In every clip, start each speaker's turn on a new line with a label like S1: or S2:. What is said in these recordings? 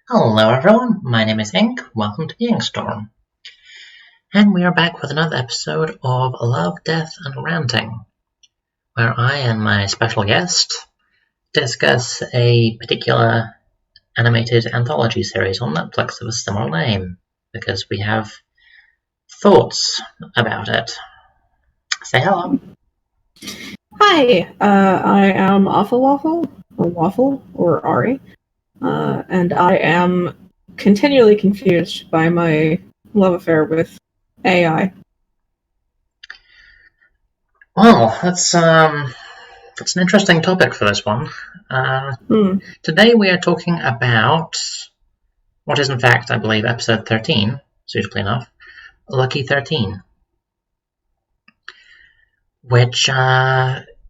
S1: Hello everyone, my name is Ink, welcome to the Ink Storm. And we are back with another episode of Love, Death and Ranting, where I and my special guest discuss a particular animated anthology series on Netflix of a similar name, because we have thoughts about it. Say hello.
S2: Hi, I am Awfulwaful, or Waffle, or Ari, and I am continually confused by my love affair with AI.
S1: Well, that's an interesting topic for this one. Today we are talking about what is in fact, I believe, episode 13, suitably enough, Lucky 13. Which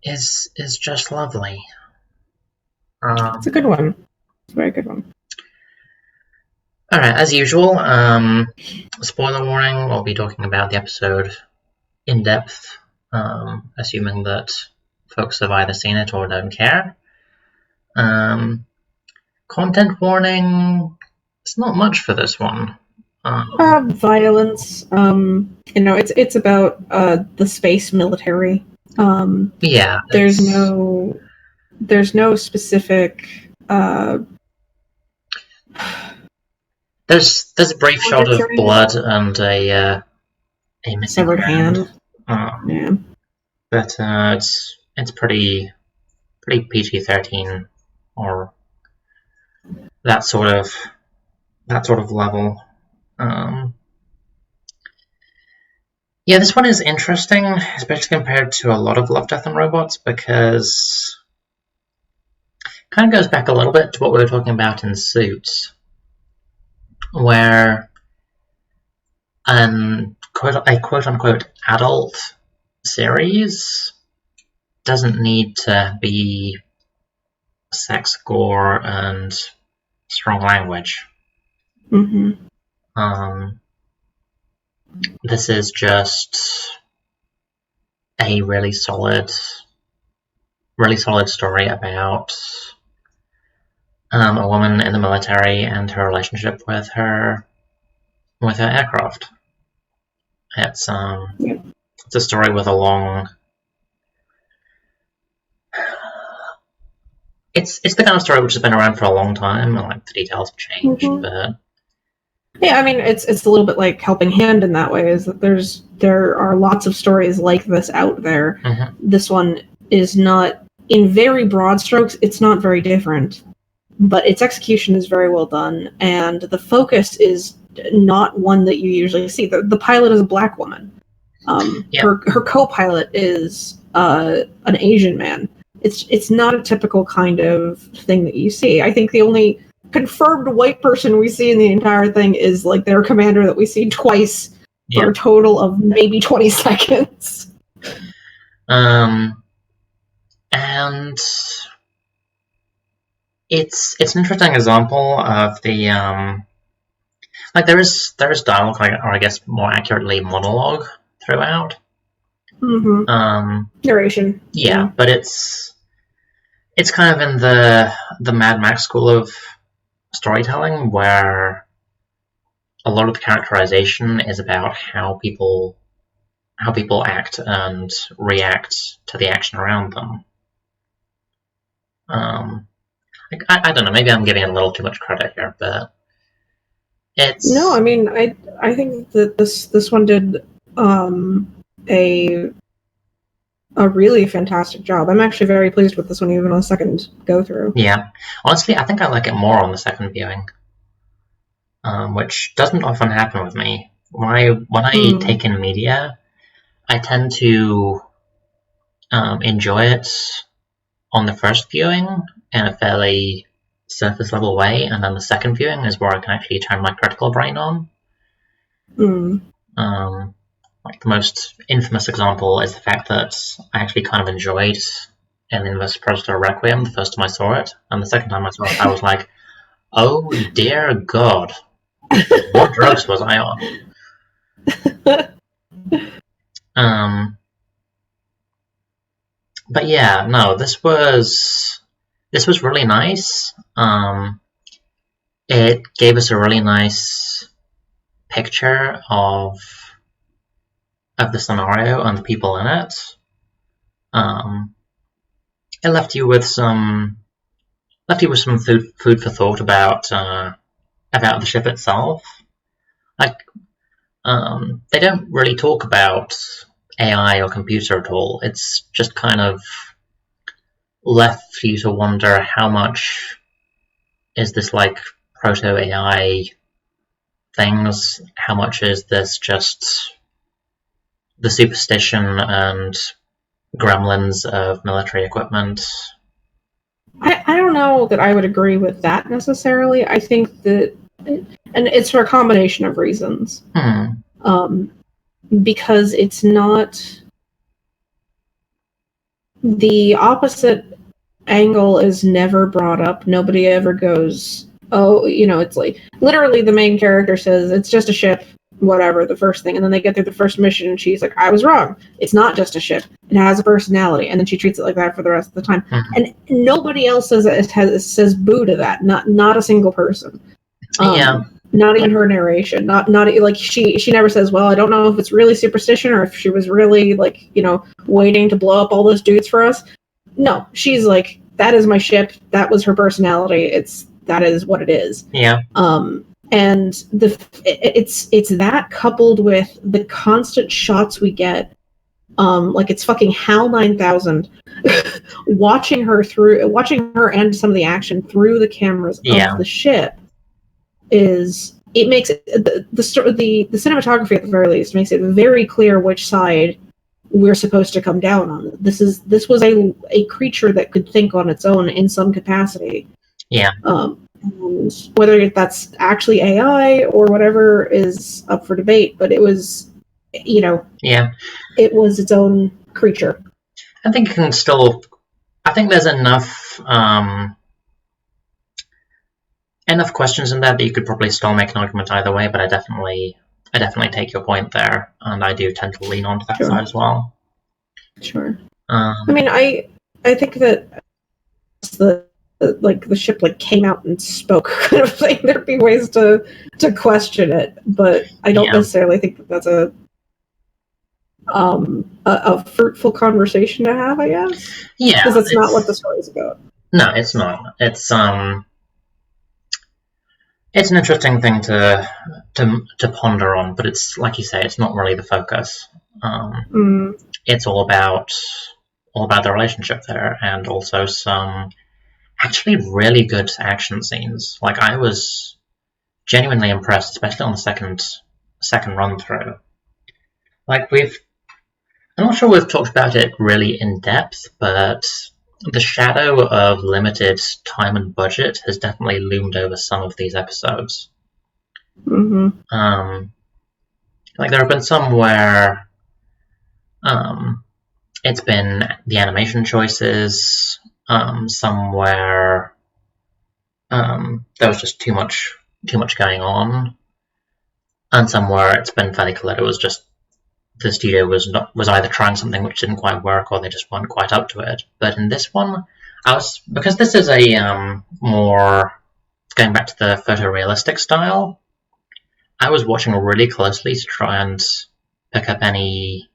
S1: is just lovely.
S2: It's a good one. It's a very good one.
S1: Alright, as usual, spoiler warning, we'll be talking about the episode in depth, assuming that folks have either seen it or don't care. Content warning, it's not much for this one.
S2: Violence, it's about the space military.
S1: Yeah.
S2: There's no specific
S1: There's a brief shot of blood and a missing
S2: severed hand.
S1: Yeah. But it's pretty PG-13 or that sort of level. Yeah, this one is interesting, especially compared to a lot of Love, Death and Robots, because it kind of goes back a little bit to what we were talking about in Suits, where a quote-unquote adult series doesn't need to be sex, gore, and strong language. This is just a really solid story about a woman in the military and her relationship with her aircraft. It's a story with a long. It's the kind of story which has been around for a long time, and like the details have changed, but.
S2: Yeah, I mean, it's a little bit like Helping Hand in that way, is that there are lots of stories like this out there. This one is not, in very broad strokes, it's not very different, but its execution is very well done, and the focus is not one that you usually see. The pilot is a black woman. Her co-pilot is an Asian man. It's not a typical kind of thing that you see. I think the only confirmed white person we see in the entire thing is like their commander that we see twice for a total of maybe 20 seconds.
S1: And it's an interesting example of the like there is dialogue, or I guess more accurately monologue throughout.
S2: Narration.
S1: Yeah, but it's kind of in the Mad Max school of storytelling, where a lot of the characterization is about how people act and react to the action around them. I don't know, maybe I'm giving it a little too much credit here, but it's...
S2: No, I mean, I think that this one did a really fantastic job. I'm actually very pleased with this one, even on a second go-through.
S1: Yeah. Honestly, I think I like it more on the second viewing, which doesn't often happen with me. When I take in media, I tend to enjoy it on the first viewing in a fairly surface-level way, and then the second viewing is where I can actually turn my critical brain on. Like the most infamous example is the fact that I actually kind of enjoyed Alien vs. Predator Requiem the first time I saw it, and the second time I saw it, I was like, oh dear God, what drugs was I on? But yeah, no, this was really nice. it gave us a really nice picture of the scenario and the people in it. It left you with some food for thought about the ship itself. Like, they don't really talk about AI or computer at all. It's just kind of left for you to wonder how much is this like proto AI things? How much is this just the superstition and gremlins of military equipment?
S2: I don't know that I would agree with that necessarily. I think that, and it's for a combination of reasons. Because it's not the opposite angle is never brought up. Nobody ever goes, oh, it's like literally the main character says it's just a ship, whatever, the first thing, and then they get through the first mission and she's like, I was wrong. It's not just a ship. It has a personality, and then she treats it like that for the rest of the time. And nobody else says boo to that. Not a single person. Not even her narration. Not like she never says, well, I don't know if it's really superstition or if she was really like, waiting to blow up all those dudes for us. No, she's like, that is my ship. That was her personality. That is what it is.
S1: Yeah.
S2: And it's that coupled with the constant shots we get, like it's fucking HAL 9000, watching her and some of the action through the cameras of the ship it makes it, the cinematography at the very least makes it very clear which side we're supposed to come down on. This was a creature that could think on its own in some capacity.
S1: Yeah.
S2: And whether that's actually AI or whatever is up for debate, but it was, it was its own creature.
S1: I think there's enough questions in there that you could probably still make an argument either way, but I definitely take your point there, and I do tend to lean onto that side as well.
S2: Sure. I mean, I think that the ship came out and spoke kind of thing. There'd be ways to question it, but I don't necessarily think that that's a fruitful conversation to have, I guess.
S1: Yeah,
S2: because that's not what the story's about.
S1: No, it's not. It's an interesting thing to ponder on, but it's like you say, it's not really the focus. It's all about the relationship there, and also some actually really good action scenes. Like, I was genuinely impressed, especially on the second run through. Like, I'm not sure we've talked about it really in depth, but the shadow of limited time and budget has definitely loomed over some of these episodes. Like, there have been some where it's been the animation choices, some where there was just too much going on, and some where it's been fairly clear it was just the studio was either trying something which didn't quite work, or they just weren't quite up to it. But in this one, because this is a more going back to the photorealistic style, I was watching really closely to try and pick up any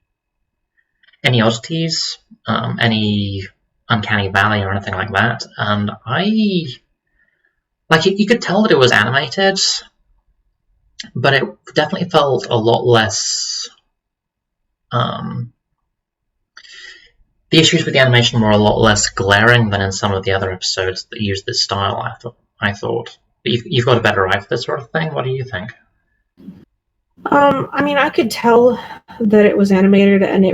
S1: oddities, any uncanny valley or anything like that, and you could tell that it was animated, but it definitely felt a lot less. The issues with the animation were a lot less glaring than in some of the other episodes that used this style, I thought. But you've got a better eye for this sort of thing. What do you think?
S2: I mean, I could tell that it was animated, and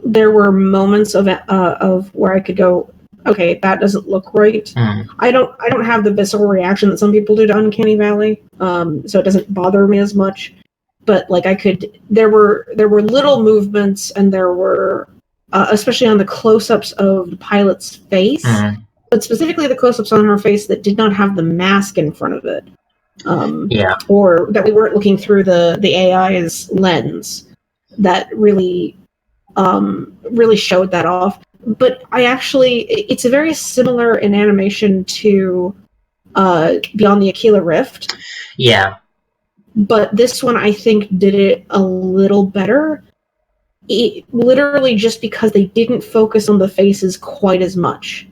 S2: there were moments of where I could go, okay, that doesn't look right. I don't have the visceral reaction that some people do to Uncanny Valley, so it doesn't bother me as much. But there were little movements, and there were, especially on the close-ups of the pilot's face, but specifically the close-ups on her face that did not have the mask in front of it. Or that we weren't looking through the AI's lens, that really showed that off. But it's very similar in animation to Beyond the Aquila Rift.
S1: Yeah.
S2: But this one, I think, did it a little better. Literally just because they didn't focus on the faces quite as much.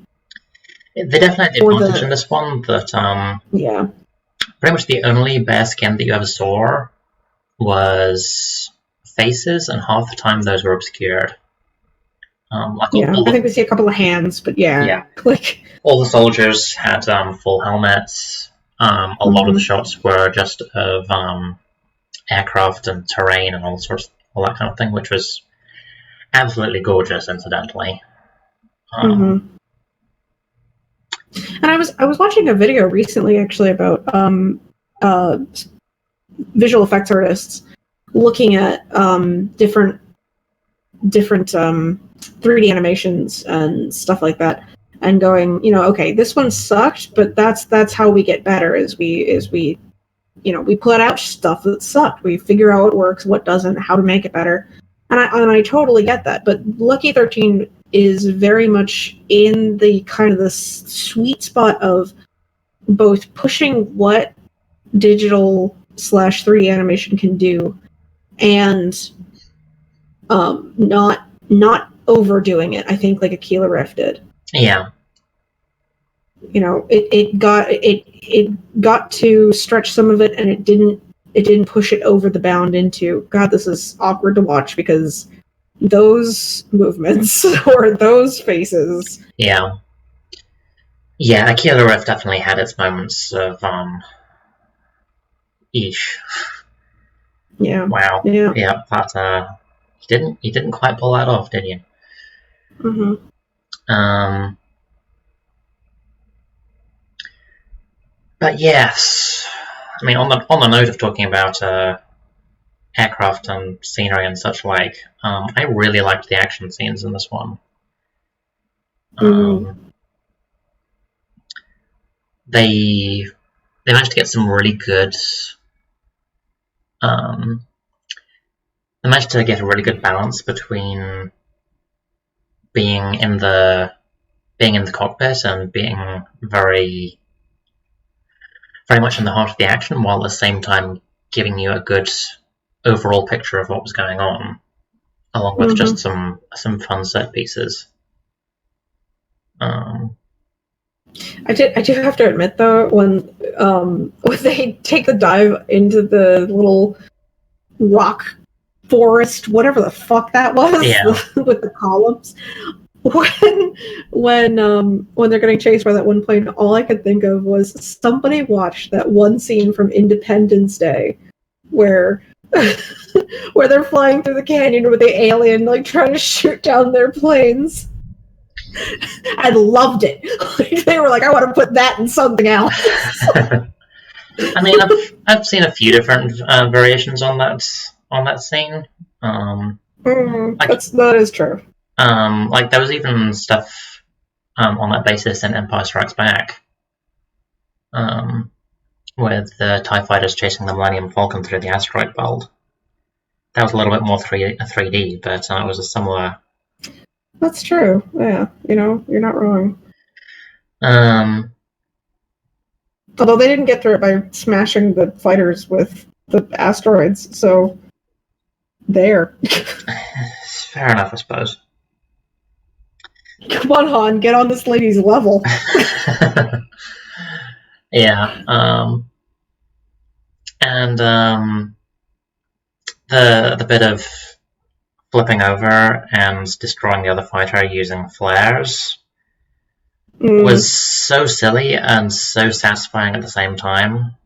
S1: They definitely had the advantage in this one that
S2: yeah,
S1: pretty much the only bare skin that you ever saw was faces, and half the time those were obscured.
S2: I think we see a couple of hands, but yeah. Like
S1: all the soldiers had full helmets. A lot of the shots were just of aircraft and terrain and all that kind of thing, which was absolutely gorgeous, incidentally.
S2: And I was watching a video recently, actually, about visual effects artists looking at different 3D animations and stuff like that, and going, okay, this one sucked, but that's how we get better. Is we put out stuff that sucked. We figure out what works, what doesn't, how to make it better. And I totally get that. But Lucky 13 is very much in the kind of the sweet spot of both pushing what digital / 3D animation can do, and not overdoing it. I think like Aquila Rift did.
S1: Yeah.
S2: It got to stretch some of it, and it didn't push it over the bound into, God, this is awkward to watch because those movements or those faces.
S1: Yeah. Yeah, Aquila Rift definitely had its moments of eesh.
S2: Yeah.
S1: Wow.
S2: Yeah.
S1: But you didn't quite pull that off, did you? But yes, I mean, on the note of talking about aircraft and scenery and such like, I really liked the action scenes in this one. They managed to get some really good. They managed to get a really good balance between being in the cockpit and being very much in the heart of the action, while at the same time giving you a good overall picture of what was going on, along with just some fun set pieces.
S2: I do have to admit though, when they take the dive into the little rock forest, whatever the fuck that was, with the columns, when they're getting chased by that one plane, all I could think of was somebody watched that one scene from Independence Day where they're flying through the canyon with the alien like trying to shoot down their planes. I loved it. They were like, I want to put that in something else.
S1: I mean, I've seen a few different variations on that scene.
S2: That is true.
S1: Like there was even stuff on that basis in Empire Strikes Back, with the TIE fighters chasing the Millennium Falcon through the asteroid belt. That was a little bit more 3D, but it was a similar.
S2: That's true. Yeah, you're not wrong. Although they didn't get through it by smashing the fighters with the asteroids, so there.
S1: Fair enough, I suppose.
S2: Come on, Han, get on this lady's level.
S1: Yeah. And the bit of flipping over and destroying the other fighter using flares was so silly and so satisfying at the same time.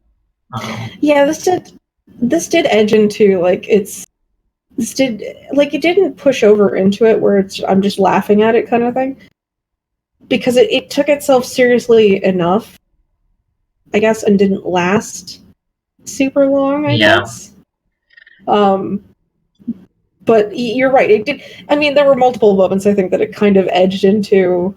S2: Yeah, this did edge into it didn't push over into it where I'm just laughing at it kind of thing, because it took itself seriously enough, I guess, and didn't last super long, I guess. But you're right, it did. I mean, there were multiple moments I think that it kind of edged into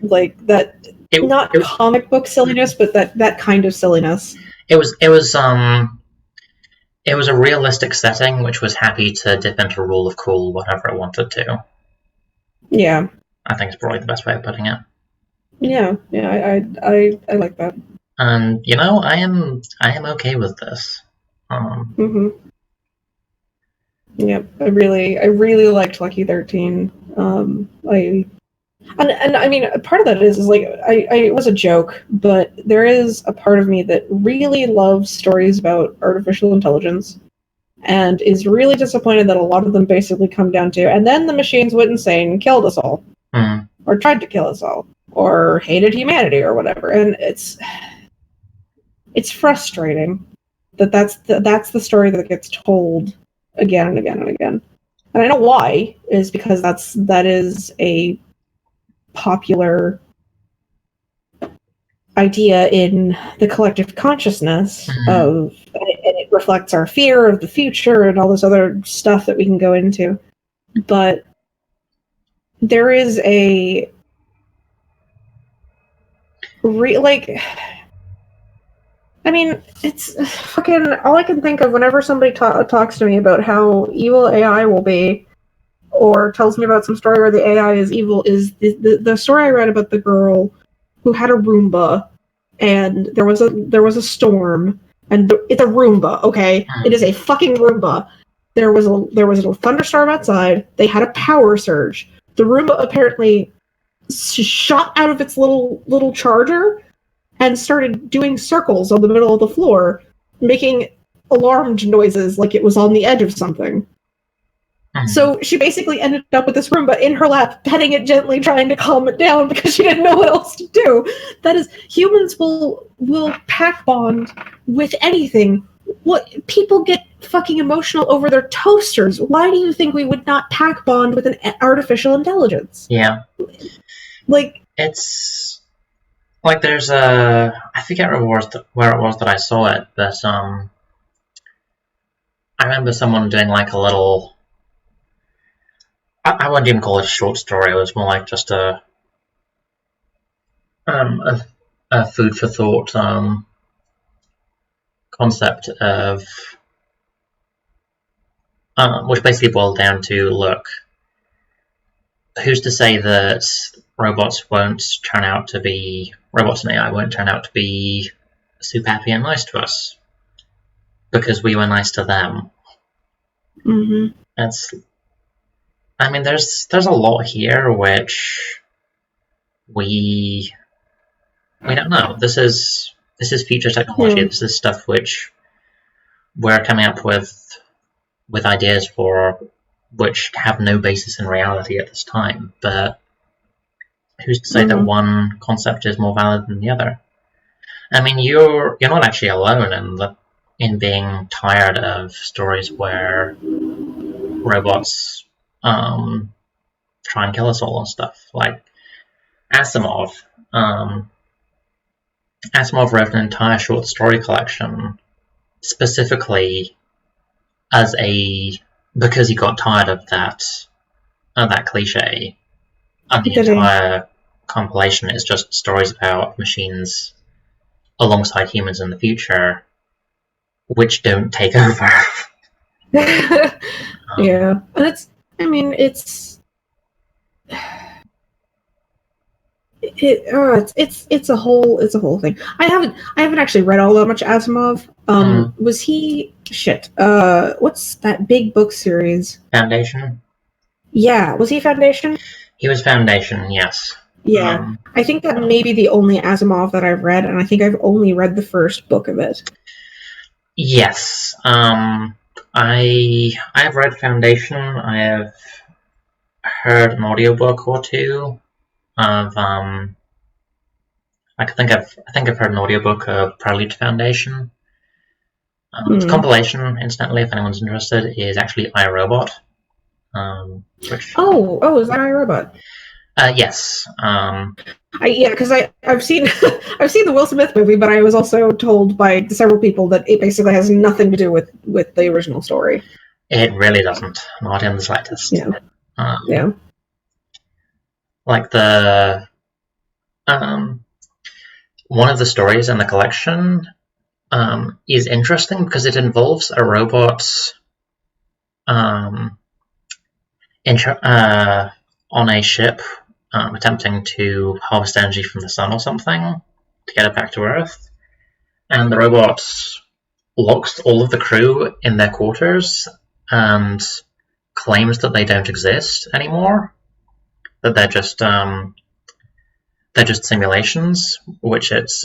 S2: like that, not comic book silliness, but that kind of silliness.
S1: It was a realistic setting which was happy to dip into rule of cool whenever it wanted to.
S2: Yeah.
S1: I think it's probably the best way of putting it.
S2: Yeah, I like that.
S1: And I am okay with this.
S2: Yeah, I really liked Lucky 13. And I mean, part of that is like it was a joke, but there is a part of me that really loves stories about artificial intelligence, and is really disappointed that a lot of them basically come down to, and then the machines went insane and killed us all, or tried to kill us all, or hated humanity, or whatever. And it's frustrating that that's the story that gets told again and again and again. And I know why, is because that is a popular idea in the collective consciousness of, and it reflects our fear of the future and all this other stuff that we can go into. But there is a I mean, it's fucking all I can think of whenever somebody talks to me about how evil AI will be, or tells me about some story where the AI is evil, is the story I read about the girl who had a Roomba, and there was a storm, and it's a Roomba, okay? It is a fucking Roomba. There was a thunderstorm outside. They had a power surge. The Roomba apparently shot out of its little charger and started doing circles on the middle of the floor, making alarmed noises like it was on the edge of something. So she basically ended up with this Roomba in her lap, petting it gently, trying to calm it down because she didn't know what else to do. That is, humans will pack bond with anything. What, people get fucking emotional over their toasters. Why do you think we would not pack bond with an artificial intelligence?
S1: Yeah.
S2: Like,
S1: it's like there's a, I forget where it was that I saw it, but I remember someone doing like a little, I wouldn't even call it a short story. It was more like just a food for thought concept of, which basically boiled down to, look, who's to say that robots and AI won't turn out to be super happy and nice to us because we were nice to them. I mean, there's a lot here which we don't know. This is future technology. This is stuff which we're coming up with ideas for, which have no basis in reality at this time. But who's to say that one concept is more valid than the other? I mean, you're not actually alone in being tired of stories where robots try and kill us all and stuff. Like Asimov. Asimov wrote an entire short story collection specifically because he got tired of that cliche. And the entire compilation is just stories about machines alongside humans in the future, which don't take over.
S2: Yeah, and it's a whole thing. I haven't actually read all that much Asimov. Was he what's that big book series?
S1: Foundation?
S2: Yeah, was he Foundation?
S1: He was Foundation, yes.
S2: Yeah, I think that may be the only Asimov that I've read, and I think I've only read the first book of it.
S1: Yes. I have read Foundation. I have heard an audiobook or two of I think I've heard an audiobook of Prelude to Foundation. The compilation, incidentally, if anyone's interested, is actually iRobot. Which
S2: is that iRobot?
S1: Yes.
S2: Because I've seen the Will Smith movie, but I was also told by several people that it basically has nothing to do with the original story.
S1: It really doesn't, not in the slightest.
S2: Yeah. Yeah.
S1: Like the one of the stories in the collection is interesting because it involves a robot on a ship attempting to harvest energy from the sun or something to get it back to Earth. And the robot locks all of the crew in their quarters and claims that they don't exist anymore, that they're just simulations, which it's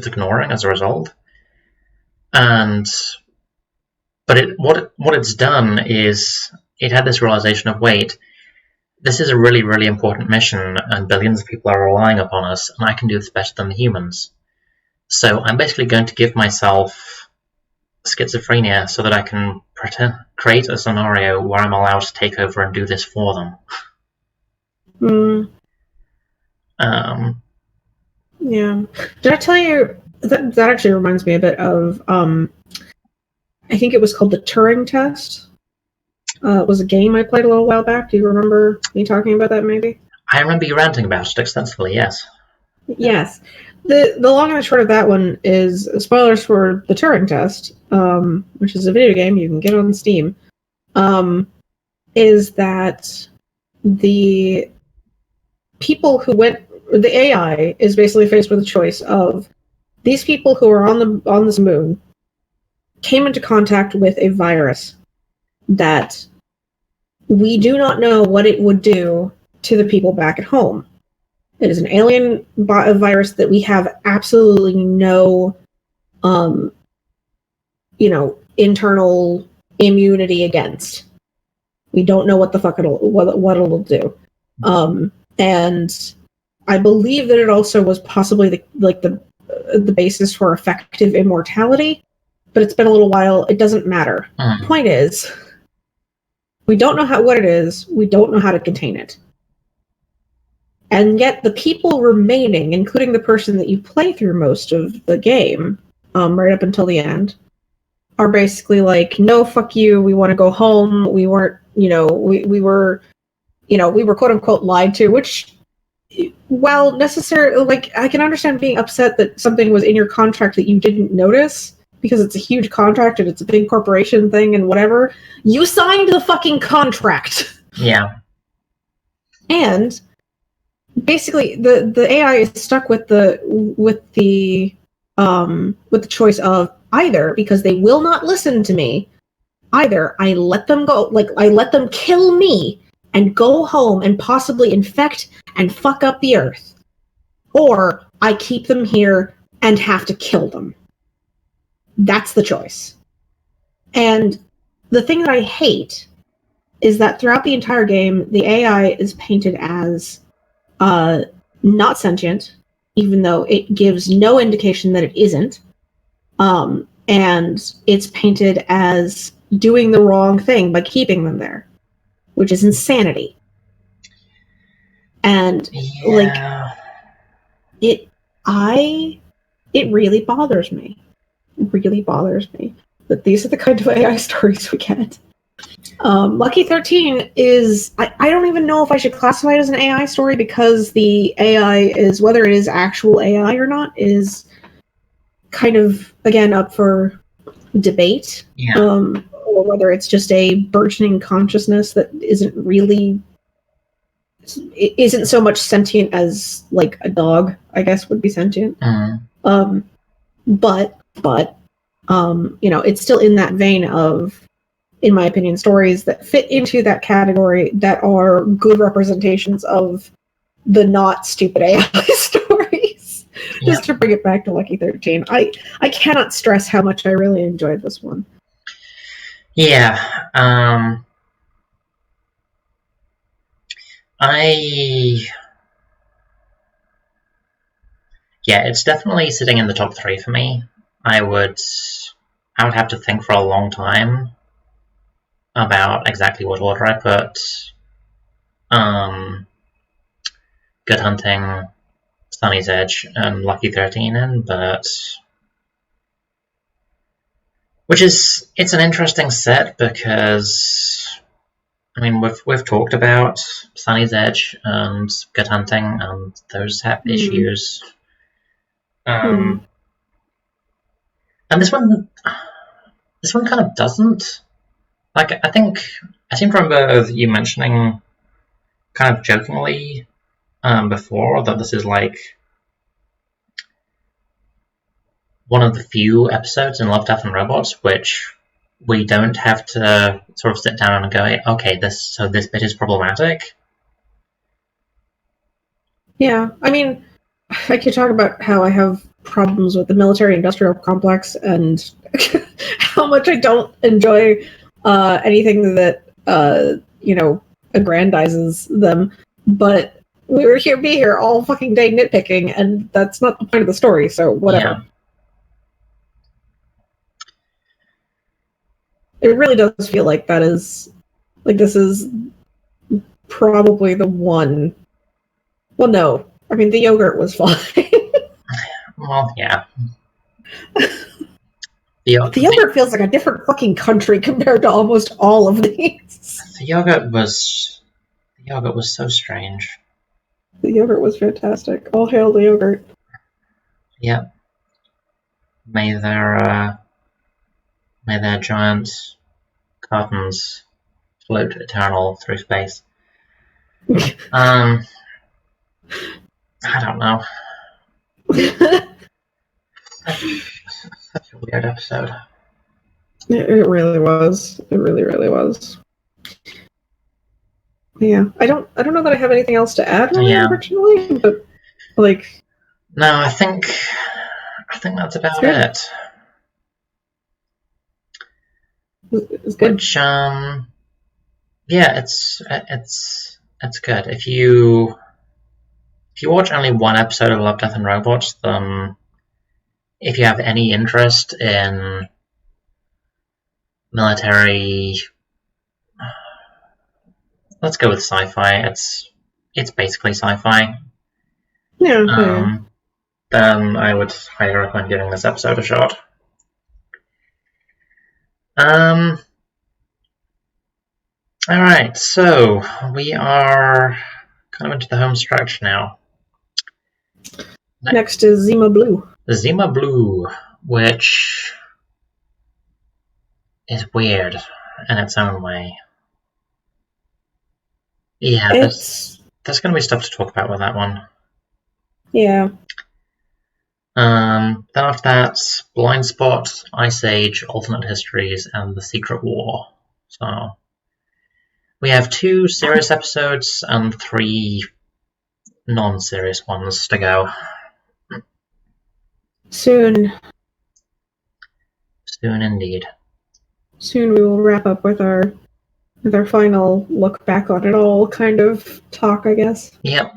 S1: ignoring as a result. But what it's done is it had this realization of, wait, this is a really, really important mission, and billions of people are relying upon us, and I can do this better than the humans. So I'm basically going to give myself schizophrenia so that I can create a scenario where I'm allowed to take over and do this for them.
S2: Yeah. Did I tell you that actually reminds me a bit of I think it was called the Turing test. It was a game I played a little while back. Do you remember me talking about that maybe?
S1: I remember you ranting about it extensively, yes.
S2: Yes. The long and the short of that one is, spoilers for the Turing test, which is a video game you can get on Steam, is that the people who the AI is basically faced with a choice of these people who are on this moon came into contact with a virus that we do not know what it would do to the people back at home. It is an alien virus that we have absolutely no, internal immunity against. We don't know what the fuck what it'll do. And I believe that it also was possibly the basis for effective immortality, but it's been a little while. It doesn't matter. Point is, we don't know what it is. We don't know how to contain it. And yet the people remaining, including the person that you play through most of the game, right up until the end, are basically like, no, fuck you, we want to go home. We weren't, we were quote unquote lied to, which, while necessarily, like, I can understand being upset that something was in your contract that you didn't notice, because it's a huge contract and it's a big corporation thing and whatever. You signed the fucking contract.
S1: Yeah.
S2: And basically the AI is stuck with the choice of either, because they will not listen to me, either I let them go, like I let them kill me and go home and possibly infect and fuck up the earth, or I keep them here and have to kill them. That's the choice. And the thing that I hate is that throughout the entire game, the AI is painted as not sentient, even though it gives no indication that it isn't. And it's painted as doing the wrong thing by keeping them there, which is insanity. And it really bothers me. It really bothers me that these are the kind of AI stories we get. Lucky 13 is, I don't even know if I should classify it as an AI story, because the AI is, whether it is actual AI or not, is kind of, again, up for debate.
S1: Yeah.
S2: Or whether it's just a burgeoning consciousness that isn't so much sentient as, like, a dog, I guess, would be sentient. But it's still in that vein of, in my opinion, stories that fit into that category that are good representations of the not stupid AI stories. Yeah. Just to bring it back to Lucky 13. I cannot stress how much I really enjoyed this one.
S1: Yeah. It's definitely sitting in the top 3 for me. I would have to think for a long time about exactly what order I put Good Hunting, Sunny's Edge, and Lucky 13 in, but it's an interesting set, because I mean we've talked about Sunny's Edge and Good Hunting, and those have issues. And this one kind of doesn't. Like, I seem to remember you mentioning, kind of jokingly, before that this is like one of the few episodes in Love, Death and Robots which we don't have to sort of sit down and go, okay, this bit is problematic.
S2: Yeah, I mean, I could talk about how I have problems with the military-industrial complex and how much I don't enjoy anything that aggrandizes them. But we were here, be here all fucking day nitpicking, and that's not the point of the story. So whatever.
S1: Yeah.
S2: It really does feel like this is probably the one. Well, no. I mean, the yogurt was fine.
S1: Well, yeah.
S2: The yogurt feels like a different fucking country compared to almost all of these.
S1: The yogurt was so strange.
S2: The yogurt was fantastic. All hail the yogurt.
S1: Yep. May their giant cartons float eternal through space. I don't know. Such a weird episode.
S2: It really was. It really, really was. Yeah, I don't know that I have anything else to add, really, unfortunately. But like,
S1: no, I think that's about it.
S2: It's good.
S1: Which, yeah, it's good. If you watch only one episode of Love, Death and Robots, then if you have any interest in military, let's go with sci-fi. It's basically sci-fi.
S2: Yeah.
S1: Then I would highly recommend giving this episode a shot. Alright, so we are kind of into the home stretch now.
S2: Next is Zima Blue.
S1: Zima Blue, which is weird in its own way. Yeah, there's going to be stuff to talk about with that one.
S2: Yeah.
S1: Then after that, Blind Spot, Ice Age, Alternate Histories, and The Secret War. So we have 2 serious episodes and 3 non-serious ones to go.
S2: Soon
S1: indeed.
S2: Soon we will wrap up with our final look back on it all kind of talk, I guess.
S1: Yep.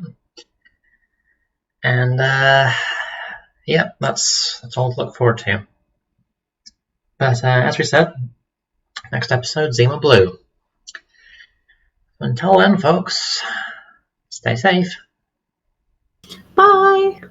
S1: And yep, that's all to look forward to. But as we said, next episode, Zima Blue. Until then, folks, stay safe.
S2: Bye!